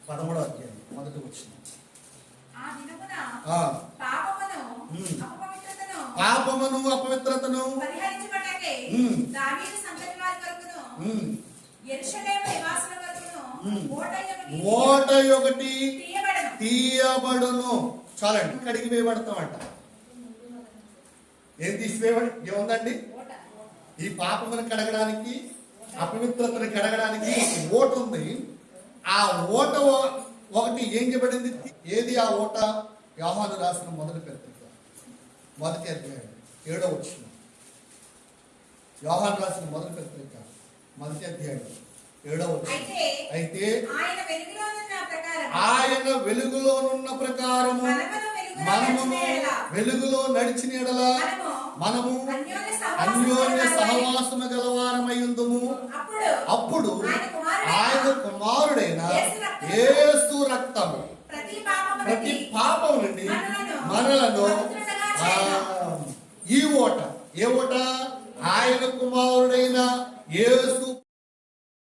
13వ అధ్యాయం మొదటి వచనం. పాపమును అపవిత్రతను ఓట ఒకటి తీయబడును. చాలండి, కడిగి వేయబడతామంట. ఏం తీసివేయబడి ఏముందండి? ఈ పాపమును కడగడానికి, అపవిత్రతను కడగడానికి ఓట ఉంది. ఆ ఓట ఒకటి ఏం చేయబడింది? ఏది ఆ ఓట? యోహాను రాసిన మొదటి పత్రిక మొదటి అధ్యాయం 7వ వచనం. యోహాను రాసిన మొదటి పత్రిక మొదటి అధ్యాయం 7వ వచనం. అయితే ఆయన వెలుగులోనున్న ప్రకారము మనము వెలుగులో నడిచిన యెడల మనము అన్యోన్య సహవాసము గలవారమయ్యుందుము. అప్పుడు ఆయన కుమారుడైన యేసు రక్తము ప్రతి పాపం నుండి మనలను ఈ ఓట, ఏ ఓట?